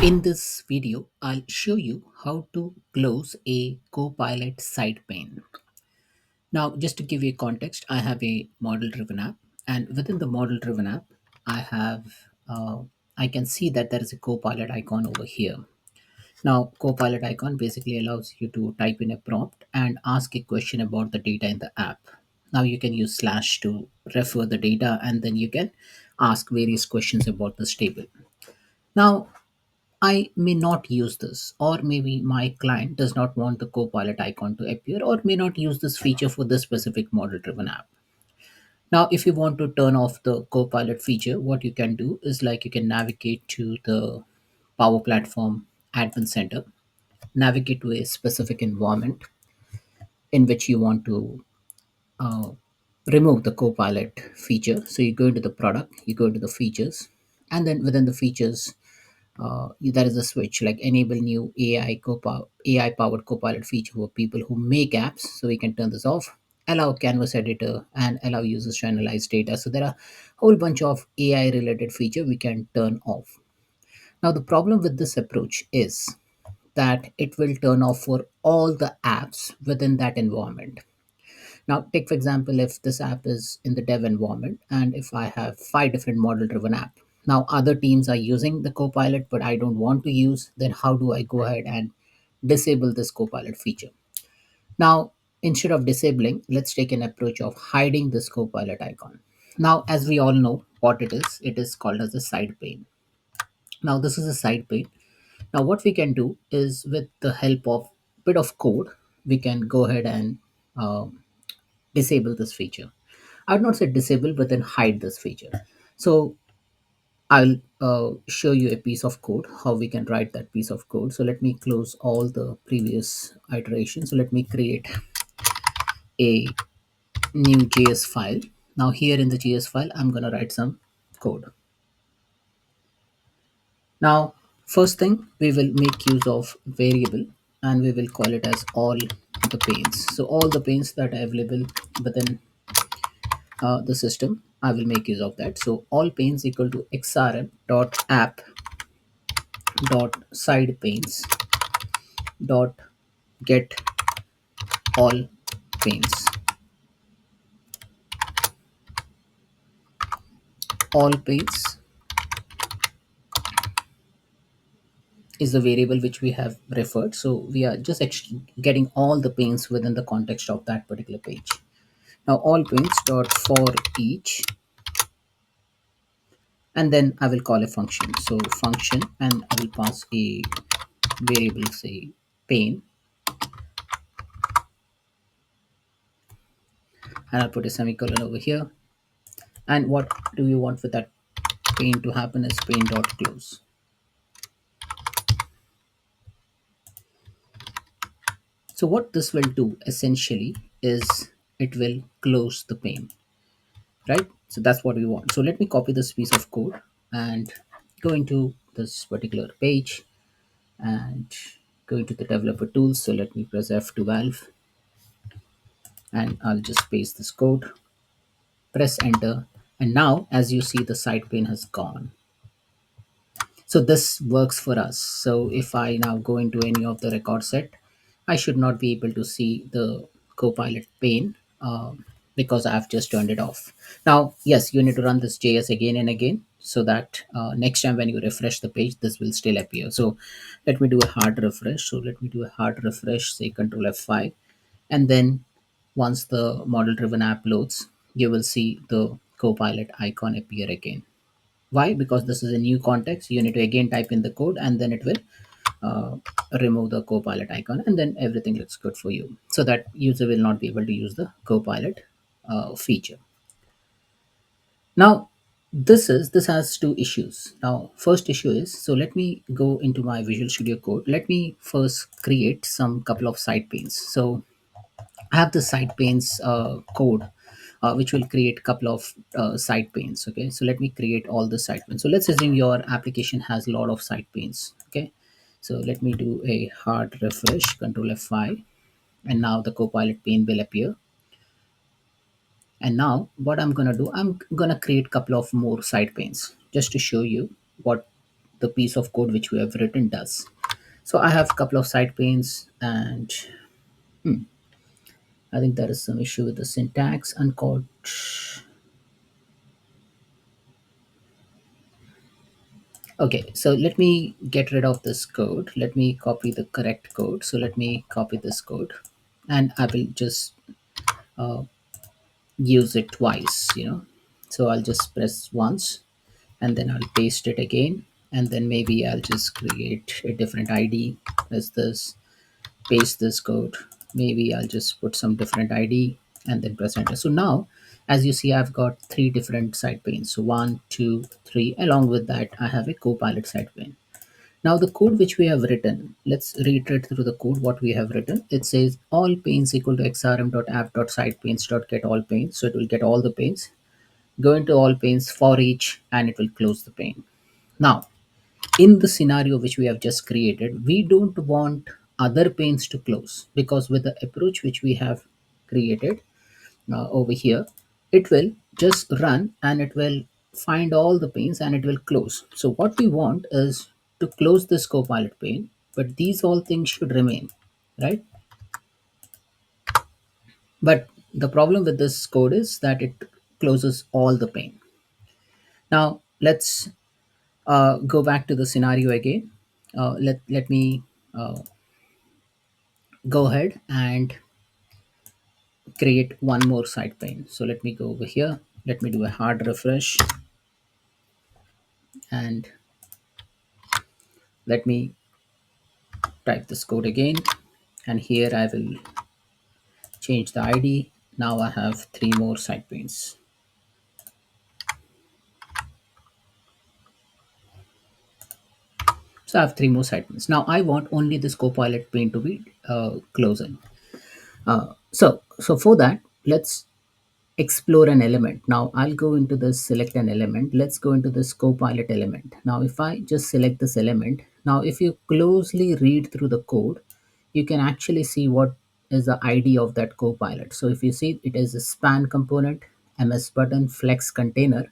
In this video, I'll show you how to close a Copilot side pane. Now, just to give you context, I have a model-driven app, and within the model-driven app, I have I can see that there is a Copilot icon over here. Now, Copilot icon basically allows you to type in a prompt and ask a question about the data in the app. Now, you can use slash to refer the data, and then you can ask various questions about this table. Now, I may not use this, or maybe my client does not want the Copilot icon to appear, or may not use this feature for this specific model driven app. Now, if you want to turn off the Copilot feature, what you can do is like you can navigate to the Power Platform Admin Center, navigate to a specific environment in which you want to uh, remove the Copilot feature. So you go into the product, you go into the features, and then within the features, there is a switch like enable new AI powered Copilot feature for people who make apps. So we can turn this off. Allow canvas editor and allow users to analyze data. So there are a whole bunch of AI related feature we can turn off. Now the problem with this approach is that it will turn off for all the apps within that environment. Now, take for example, if this app is in the dev environment and if I have five different model driven app, now other teams are using the Copilot, but I don't want to use, then how do I go ahead and disable this Copilot feature? Now, instead of disabling, let's take an approach of hiding this Copilot icon. Now, as we all know what it is called as a side pane. Now, this is a side pane. Now, what we can do is with the help of bit of code, we can go ahead and disable this feature. I would not say disable, but then hide this feature. So I'll show you a piece of code, how we can write that piece of code. So let me close all the previous iterations. So let me create a new JS file. Now here in the JS file, I'm going to write some code. Now, first thing, we will make use of variable and we will call it as all the panes. So all the panes that are available within the system, I will make use of that. So all panes equal to xrm dot app dot side panes dot get all panes. All panes is the variable which we have referred. So we are just getting all the panes within the context of that particular page. Now all panes dot for each, and then I will call a function. So function, and I will pass a variable, say pane, and I'll put a semicolon over here. And what do we want with that pane to happen is pane dot close. So what this will do essentially is it will close the pane, right? So that's what we want. So let me copy this piece of code and go into this particular page and go into the developer tools. So let me press F to valve and I'll just paste this code, press enter. And now as you see, the side pane has gone. So this works for us. So if I now go into any of the record set, I should not be able to see the Copilot pane because I've just turned it off. Now, yes, you need to run this JS again and again so that next time when you refresh the page, this will still appear. So let me do a hard refresh. So let me do a hard refresh, say Control F5. And then once the model driven app loads, you will see the Copilot icon appear again. Why? Because this is a new context. You need to again type in the code and then it will uh, remove the Copilot icon and then everything looks good for you. So that user will not be able to use the Copilot feature. Now, this has two issues. Now, first issue is, so let me go into my Visual Studio Code. Let me first create some couple of side panes. So I have the side panes code, which will create a couple of side panes. Okay, so let me create all the side panes. So let's assume your application has a lot of side panes. Okay, so let me do a hard refresh, Control F5, and now the Copilot pane will appear. And now what I'm gonna do, I'm gonna create a couple of more side panes just to show you what the piece of code which we have written does. So I have a couple of side panes, and I think there is some issue with the syntax uncaught. Okay, so let me get rid of this code. Let me copy the correct code. So let me copy this code, and I will just use it twice, So I'll just press once, and then I'll paste it again, and then maybe I'll just create a different ID as this, paste this code. Maybe I'll just put some different ID and then press enter. So now, as you see, I've got three different side panes. So one, two, three. Along with that, I have a Copilot side pane. Now the code which we have written, let's reiterate through the code what we have written. It says all panes equal to xrm.app.sidepanes.get all panes. So it will get all the panes, go into all panes for each, and it will close the pane. Now, in the scenario which we have just created, we don't want other panes to close, because with the approach which we have created over here, it will just run and it will find all the panes and it will close. So what we want is to close this Copilot pane, but these all things should remain, right? But the problem with this code is that it closes all the pane. Now let's go back to the scenario again. Let me go ahead and create one more side pane. So let me go over here. Let me do a hard refresh, and let me type this code again. And here I will change the ID. Now I have three more side panes. So I have three more side panes. Now I want only this Copilot pane to be closing. So for that, let's explore an element. Now I'll go into this, select an element. Let's go into this Copilot element. Now if I just select this element, now if you closely read through the code, you can actually see what is the ID of that Copilot. So if you see, it is a span component, MS button, flex container.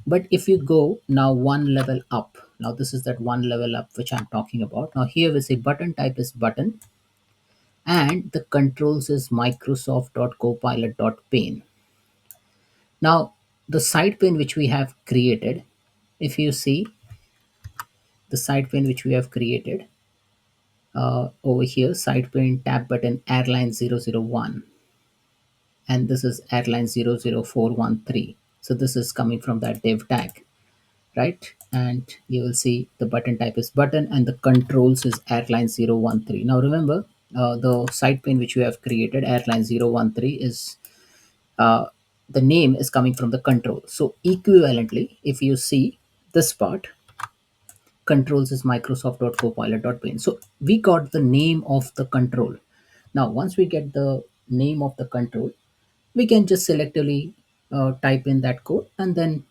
But if you go now one level up, now this is that one level up which I'm talking about. Now here we say button type is button, and the controls is microsoft.copilot.pane. Now, the side pane which we have created, if you see the side pane which we have created over here, side pane tab button airline 001, and this is airline 00413. So this is coming from that div tag, right? And you will see the button type is button and the controls is airline 013. Now remember, the side pane which we have created, airline 013, is uh, the name is coming from the control. So equivalently, if you see this part, controls is microsoft.copilot.pane. So we got the name of the control. Now once we get the name of the control, we can just selectively type in that code and then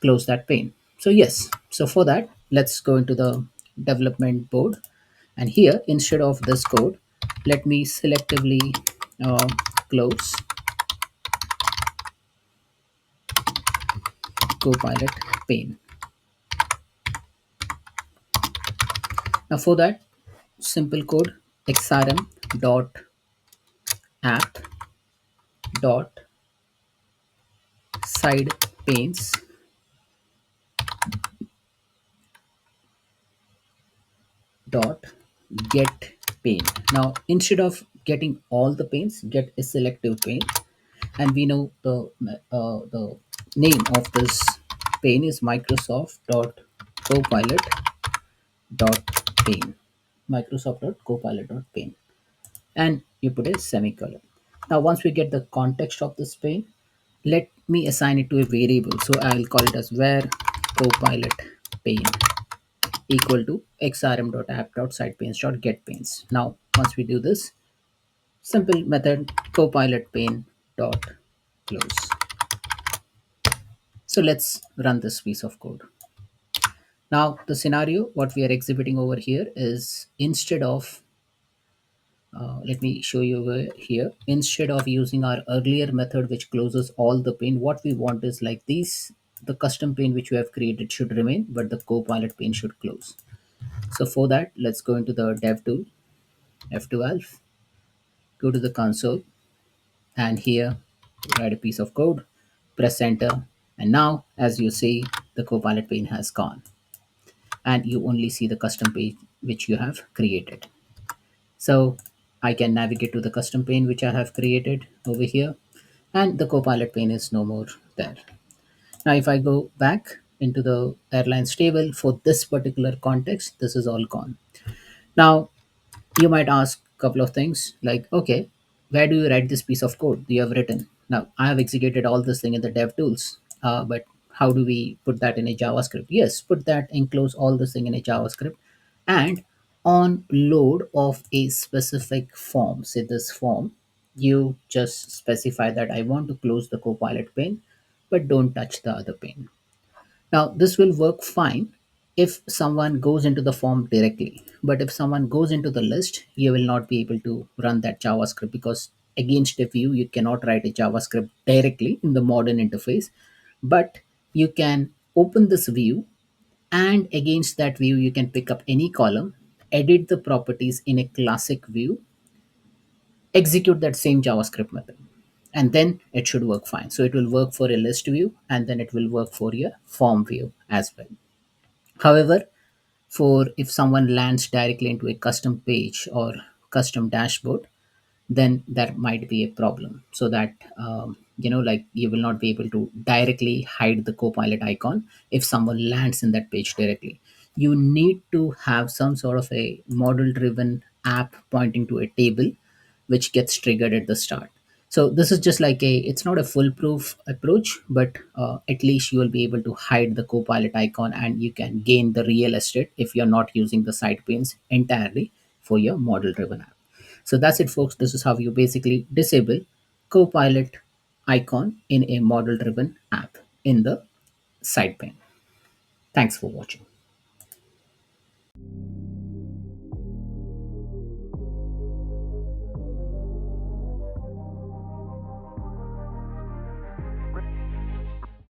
close that pane. So yes, so for that, let's go into the development board, and here instead of this code, let me selectively uh, close Copilot pane. Now for that, simple code xrm dot app dot side panes dot get pane. Now instead of getting all the panes, get a selective pane, and we know the name of this pane is Microsoft dot Copilot dot pane. Microsoft dot Copilot dot pane, and you put a semicolon. Now once we get the context of this pane, let me assign it to a variable. So I will call it as where Copilot pane equal to xrm.app.sidepanes.getPanes. Now once we do this, simple method Copilot pane dot close. So let's run this piece of code. Now the scenario what we are exhibiting over here is, instead of let me show you over here, instead of using our earlier method which closes all the pane, what we want is like these the custom pane which you have created should remain, but the Copilot pane should close. So for that, let's go into the dev tool, F12, go to the console, and here write a piece of code, press enter, and now as you see, the Copilot pane has gone, and you only see the custom page which you have created. So I can navigate to the custom pane which I have created over here, and the Copilot pane is no more there. Now, if I go back into the airlines table for this particular context, this is all gone. Now, you might ask a couple of things like, okay, where do you write this piece of code you have written? Now, I have executed all this thing in the dev tools, but how do we put that in a JavaScript? Yes, put that, enclose all this thing in a JavaScript, and on load of a specific form, say this form, you just specify that I want to close the Copilot pane, but don't touch the other pane. Now, this will work fine if someone goes into the form directly. But if someone goes into the list, you will not be able to run that JavaScript, because against a view, you cannot write a JavaScript directly in the modern interface. But you can open this view, and against that view, you can pick up any column, edit the properties in a classic view, execute that same JavaScript method, and then it should work fine. So it will work for a list view, and then it will work for your form view as well. However, for if someone lands directly into a custom page or custom dashboard, then there might be a problem. So that like you will not be able to directly hide the Copilot icon if someone lands in that page directly. You need to have some sort of a model driven app pointing to a table which gets triggered at the start. So this is just like a, it's not a foolproof approach, but at least you will be able to hide the Copilot icon, and you can gain the real estate if you're not using the side panes entirely for your model driven app. So that's it, folks. This is how you basically disable Copilot icon in a model driven app in the side pane. Thanks for watching.